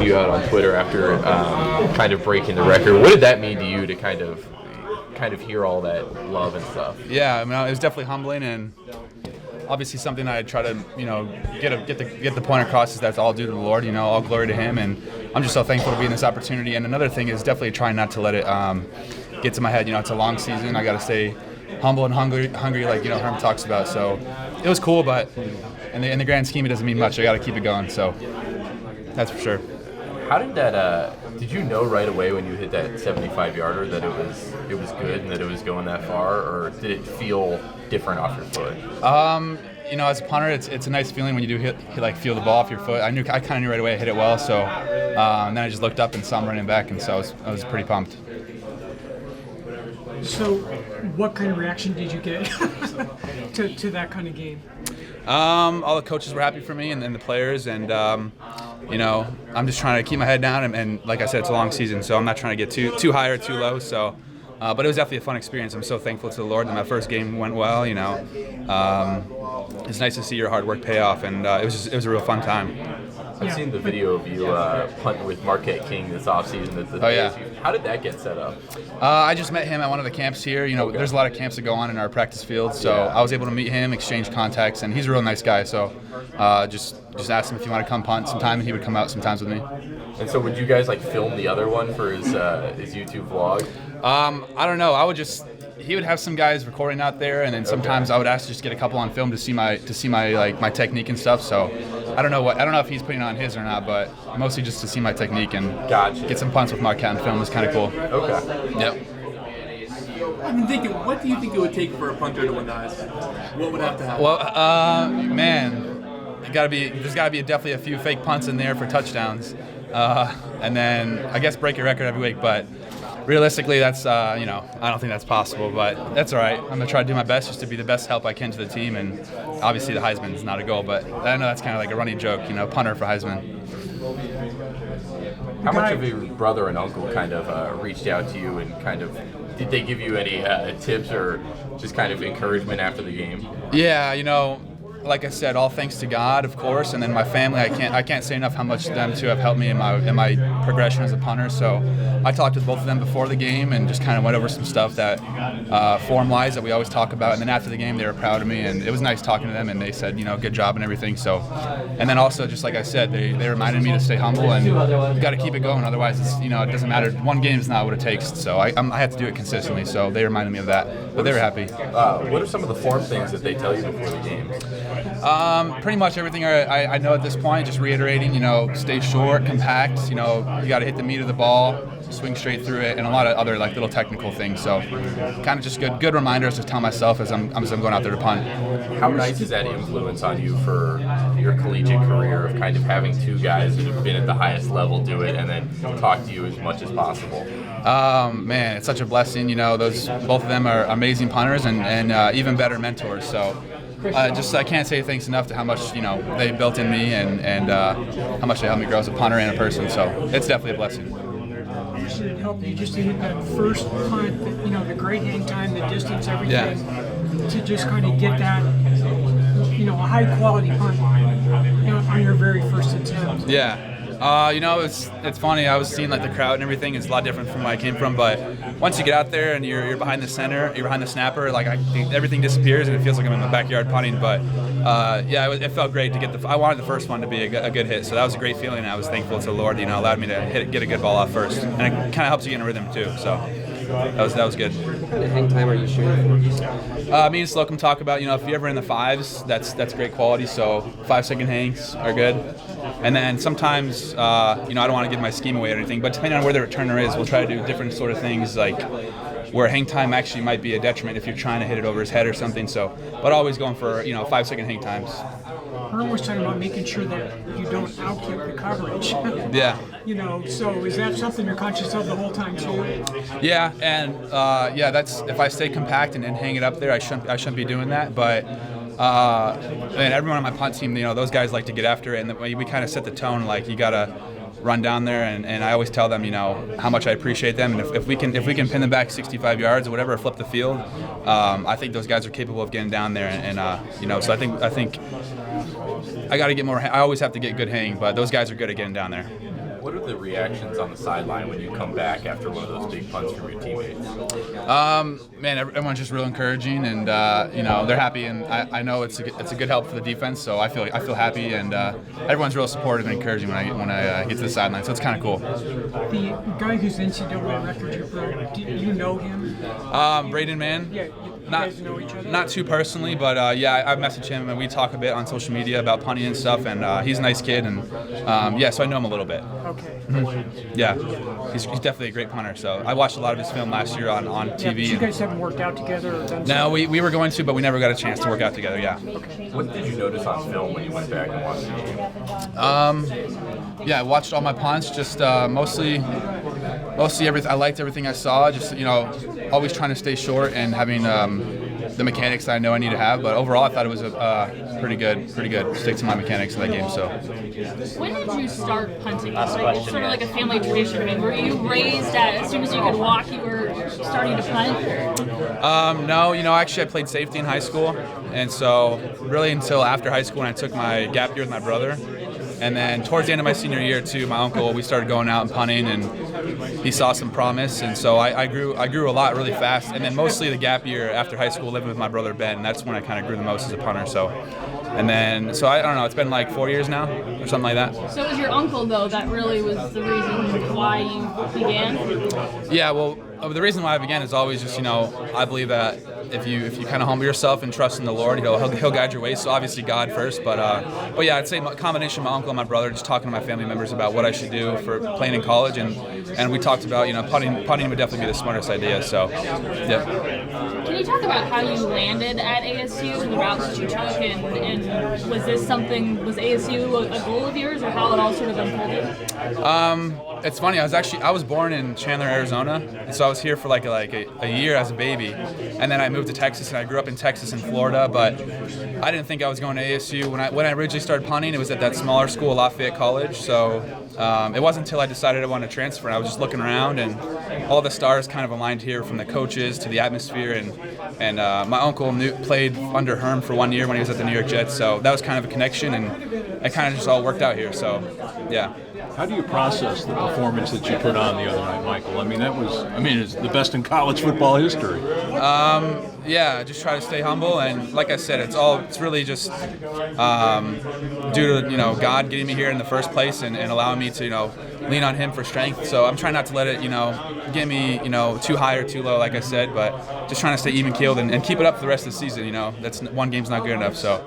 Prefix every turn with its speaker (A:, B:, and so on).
A: you out on Twitter after kind of breaking the record. What did that mean to you to kind of hear all that love and stuff?
B: Yeah, I mean, it was definitely humbling, and obviously something I try to, get the point across is that's all due to the Lord, all glory to Him, and I'm just so thankful to be in this opportunity. And another thing is definitely trying not to let it get to my head. It's a long season. I got to stay humble and hungry, like Herm talks about. So it was cool, but in the grand scheme, it doesn't mean much. I got to keep it going. So that's for sure.
A: How did that? Did you know right away when you hit that 75-yarder that it was good and that it was going that far, or did it feel different off your foot?
B: As a punter, it's a nice feeling when you do feel the ball off your foot. I kind of knew right away I hit it well, so and then I just looked up and saw him running back, and so I was pretty pumped.
C: So, what kind of reaction did you get to that kind of game?
B: All the coaches were happy for me, and the players, and I'm just trying to keep my head down, and like I said, it's a long season, so I'm not trying to get too high or too low. So, but it was definitely a fun experience. I'm so thankful to the Lord that my first game went well. It's nice to see your hard work pay off, and it was a real fun time.
A: I've seen the video of you punting with Marquette King this offseason at the ASU. How did that get set up?
B: I just met him at one of the camps here. Okay. There's a lot of camps that go on in our practice field, so I was able to meet him, exchange contacts, and he's a real nice guy. So just asked him if you want to come punt sometime, and he would come out sometimes with me.
A: And so would you guys film the other one for his YouTube vlog?
B: I don't know. He would have some guys recording out there, and then sometimes I would ask to just get a couple on film to see my my technique and stuff. So I don't know if he's putting on his or not, but mostly just to see my technique and get some punts with Marquette on film is kind of cool.
A: Okay.
B: Yep.
D: I'm thinking, what do you think it would take for a punter to win the Heisman? What would have to happen?
B: Well, there's got to be definitely a few fake punts in there for touchdowns, and then I guess break your record every week, but. Realistically, that's I don't think that's possible, but that's all right. I'm gonna try to do my best just to be the best help I can to the team, and obviously the Heisman is not a goal, but I know that's kind of like a running joke, punter for Heisman.
A: How much of your brother and uncle kind of reached out to you, and did they give you any tips or just kind of encouragement after the game?
B: Yeah, like I said, all thanks to God, of course, and then my family. I can't say enough how much them two have helped me in my progression as a punter. So I talked with both of them before the game and just kind of went over some stuff that form-wise that we always talk about. And then after the game, they were proud of me, and it was nice talking to them. And they said, good job and everything. So, and then also just like I said, they reminded me to stay humble and you got to keep it going. Otherwise, it doesn't matter. One game is not what it takes. So I have to do it consistently. So they reminded me of that, but they were happy.
A: What are some of the form things that they tell you before the game?
B: Pretty much everything I know at this point, just reiterating, stay short, compact, you got to hit the meat of the ball, swing straight through it, and a lot of other little technical things. So kind of just good reminders to tell myself as I'm going out there to punt.
A: How nice is that influence on you for your collegiate career of kind of having two guys that have been at the highest level do it and then talk to you as much as possible?
B: Man, it's such a blessing. Both of them are amazing punters and even better mentors. So I can't say thanks enough to how much they built in me and how much they helped me grow as a punter and a person. So it's definitely a blessing.
C: Should it help you just to hit that first punt, the great hang time, the distance, everything, to just kind of get that, a high quality punt, on your very first attempt?
B: Yeah. It's funny. I was seeing the crowd and everything is a lot different from where I came from. But once you get out there and you're behind the center, you're behind the snapper, everything disappears and it feels like I'm in my backyard punting. But it felt great to get I wanted the first one to be a good hit, so that was a great feeling. I was thankful to the Lord, allowed me to get a good ball off first, and it kind of helps you get in a rhythm too. So that was good.
E: What kind of hang time are you shooting for?
B: Me and Slocum talk about, if you're ever in the fives, that's great quality. So 5-second hangs are good. And then sometimes, I don't want to give my scheme away or anything, but depending on where the returner is, we'll try to do different sort of things, like where hang time actually might be a detriment if you're trying to hit it over his head or something. So, but always going for 5-second hang times.
C: Herm was talking about making sure that you don't outkick the coverage.
B: Yeah.
C: So is that something you're conscious of the whole time too?
B: Yeah, and that's if I stay compact and hang it up there, I shouldn't be doing that. But and everyone on my punt team, those guys like to get after it, and we kind of set the tone. You gotta run down there, and I always tell them, how much I appreciate them, and if we can pin them back 65 yards or whatever, or flip the field, I think those guys are capable of getting down there, and so I think I got to get more. I always have to get good hang, but those guys are good at getting down there.
A: What are the reactions on the sideline when you come back after one of those big punts from your teammates?
B: Man, everyone's just real encouraging, and they're happy, and I know it's a good help for the defense. So I feel happy, and everyone's real supportive and encouraging when I get to the sideline. So it's kind of cool.
C: The guy who's NCAA record you broke, do you know him?
B: Braden Mann.
C: Yeah. You guys know each other?
B: Not too personally, but I messaged him and we talk a bit on social media about punting and stuff. And he's a nice kid, and so I know him a little bit.
C: Okay.
B: Yeah, he's definitely a great punter. So I watched a lot of his film last year on TV.
C: Yeah, but you guys haven't worked out together or done
B: No, we were going to, but we never got a chance to work out together. Yeah.
C: Okay.
A: What did you notice on film when you went back and watched the game?
B: I watched all my punts, just mostly everything. I liked everything I saw. Just always trying to stay short and having the mechanics that I know I need to have. But overall, I thought it was pretty good. Stick to my mechanics in that game. So.
F: When did you start punting? It's sort of like a family tradition. I mean, were you raised as soon as you could walk, you were starting to punt?
B: No, actually I played safety in high school, and so really until after high school when I took my gap year with my brother. And then towards the end of my senior year too, my uncle, we started going out and punting, and he saw some promise, and so I grew a lot really fast. And then mostly the gap year after high school, living with my brother Ben, that's when I kind of grew the most as a punter. So I don't know, it's been like 4 years now or something like that.
F: So it was your uncle though that really was the reason why you began?
B: Yeah, well, the reason why I began is always just I believe that if you kind of humble yourself and trust in the Lord, he'll guide your ways. So obviously God first, but yeah, I'd say a combination of my uncle and my brother, just talking to my family members about what I should do for playing in college, and we talked about punting would definitely be the smartest idea. So yeah.
F: Can you talk about how you landed at ASU and the routes that you took, and was ASU a goal of yours, or how it all sort of unfolded?
B: It's funny. I was born in Chandler, Arizona, and so I was here for like a year as a baby, and then I moved to Texas, and I grew up in Texas and Florida. But I didn't think I was going to ASU when I originally started punting. It was at that smaller school, Lafayette College. So it wasn't until I decided I wanted to transfer. I was just looking around, and all the stars kind of aligned here, from the coaches to the atmosphere, and my uncle played under Herm for 1 year when he was at the New York Jets. So that was kind of a connection, and it kind of just all worked out here. So yeah.
G: How do you process the performance that you put on the other night, Michael? It's the best in college football history.
B: Yeah, just try to stay humble, and like I said, it's really just due to God getting me here in the first place and allowing me to lean on Him for strength. So I'm trying not to let it get me too high or too low, like I said, but just trying to stay even keeled and keep it up for the rest of the season. That's one game's not good enough. So.